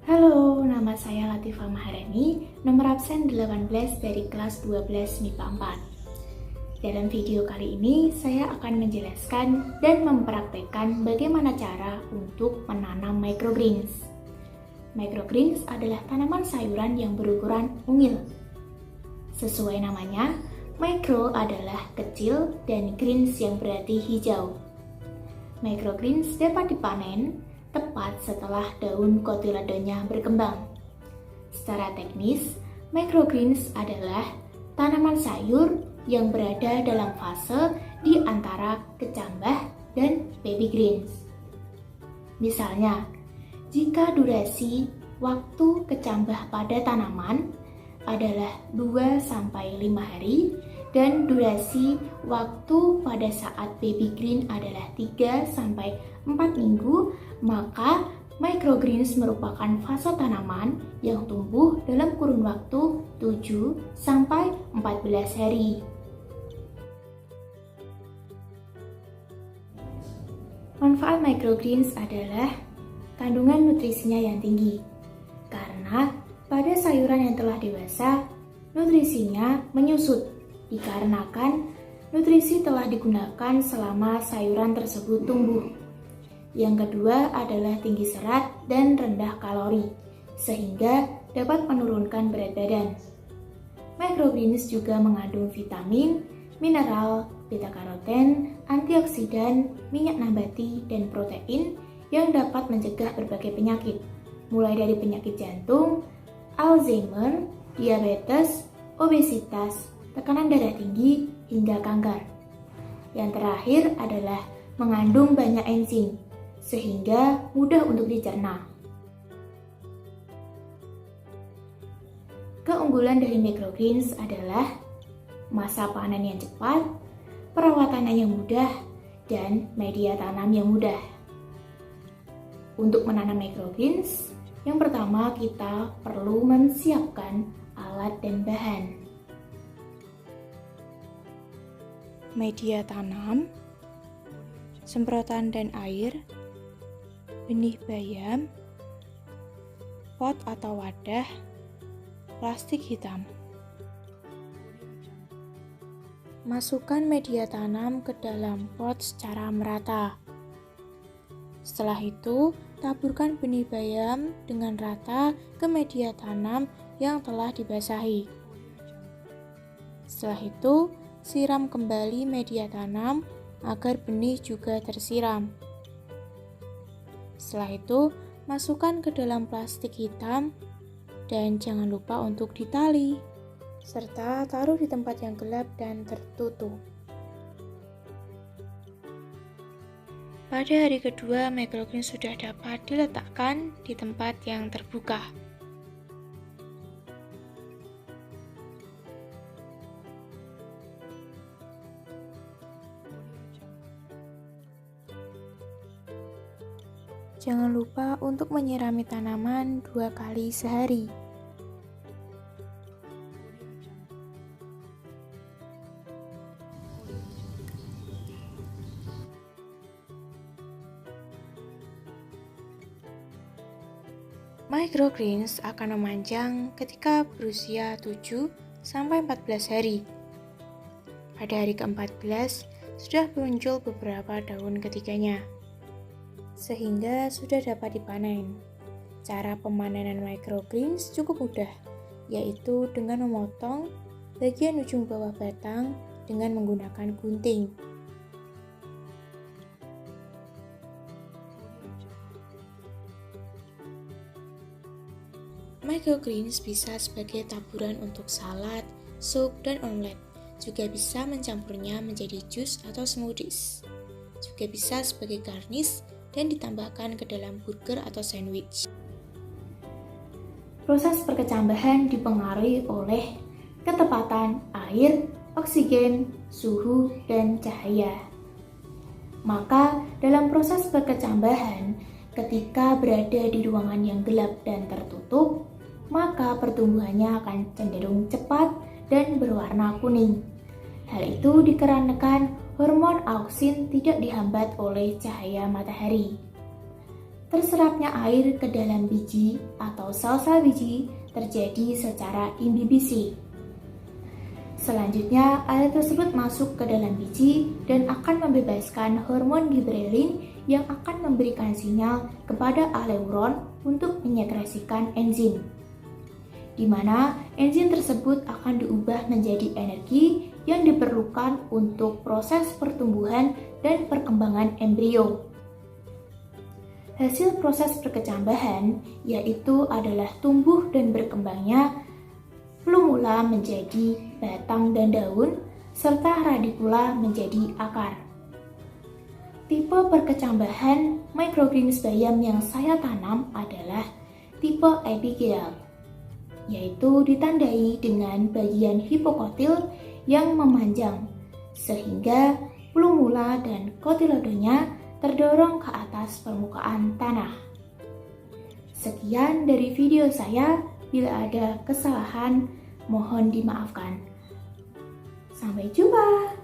Halo, nama saya Latifah Maharani, nomor absen 18 dari kelas 12 MIPA 4. Dalam video kali ini, saya akan menjelaskan dan mempraktekkan bagaimana cara untuk menanam microgreens. Microgreens adalah tanaman sayuran yang berukuran mungil. Sesuai namanya, micro adalah kecil dan greens yang berarti hijau. Microgreens dapat dipanen tepat setelah daun kotyledonnya berkembang. Secara teknis, microgreens adalah tanaman sayur yang berada dalam fase di antara kecambah dan baby greens. Misalnya, jika durasi waktu kecambah pada tanaman adalah 2-5 hari dan durasi waktu pada saat baby green adalah 3-4 minggu, maka microgreens merupakan fase tanaman yang tumbuh dalam kurun waktu 7-14 hari. Manfaat microgreens adalah kandungan nutrisinya yang tinggi, karena pada sayuran yang telah dewasa, nutrisinya menyusut dikarenakan nutrisi telah digunakan selama sayuran tersebut tumbuh. Yang kedua adalah tinggi serat dan rendah kalori, sehingga dapat menurunkan berat badan. Microgreens juga mengandung vitamin, mineral, beta-karoten, antioksidan, minyak nabati, dan protein yang dapat mencegah berbagai penyakit, mulai dari penyakit jantung, Alzheimer, diabetes, obesitas, tekanan darah tinggi, hingga kanker. Yang terakhir adalah mengandung banyak enzim, sehingga mudah untuk dicerna. Keunggulan dari microgreens adalah masa panen yang cepat, perawatannya yang mudah, dan media tanam yang mudah. Untuk menanam microgreens, yang pertama kita perlu menyiapkan alat dan bahan. Media tanam, semprotan dan air, benih bayam, pot atau wadah, plastik hitam. Masukkan media tanam ke dalam pot secara merata. Setelah itu, taburkan benih bayam dengan rata ke media tanam yang telah dibasahi. Setelah itu, siram kembali media tanam agar benih juga tersiram. Setelah itu, masukkan ke dalam plastik hitam dan jangan lupa untuk ditali, serta taruh di tempat yang gelap dan tertutup. Pada hari kedua, microgreens sudah dapat diletakkan di tempat yang terbuka. Jangan lupa untuk menyirami tanaman 2 kali sehari. Microgreens akan memanjang ketika berusia 7-14 hari. Pada hari ke-14 sudah muncul beberapa daun ketiganya, sehingga sudah dapat dipanen. Cara pemanenan microgreens cukup mudah, yaitu dengan memotong bagian ujung bawah batang dengan menggunakan gunting. Microgreens bisa sebagai taburan untuk salad, sup, dan omelet. Juga bisa mencampurnya menjadi jus atau smoothies. Juga bisa sebagai garnish dan ditambahkan ke dalam burger atau sandwich. Proses perkecambahan dipengaruhi oleh ketepatan air, oksigen, suhu, dan cahaya. Maka, dalam proses perkecambahan, ketika berada di ruangan yang gelap dan tertutup, maka pertumbuhannya akan cenderung cepat dan berwarna kuning. Hal itu dikarenakan hormon auksin tidak dihambat oleh cahaya matahari. terserapnya air ke dalam biji atau sel-sel biji terjadi secara imbibisi. Selanjutnya, air tersebut masuk ke dalam biji dan akan membebaskan hormon giberelin yang akan memberikan sinyal kepada aleuron untuk menyekresikan enzim, di mana enzim tersebut akan diubah menjadi energi yang diperlukan untuk proses pertumbuhan dan perkembangan embrio. Hasil proses perkecambahan yaitu adalah tumbuh dan berkembangnya plumula menjadi batang dan daun, serta radikula menjadi akar. Tipe perkecambahan microgreens bayam yang saya tanam adalah tipe epigel, yaitu ditandai dengan bagian hipokotil yang memanjang, sehingga plumula dan kotiledonya terdorong ke atas permukaan tanah. Sekian dari video saya, bila ada kesalahan mohon dimaafkan. Sampai jumpa.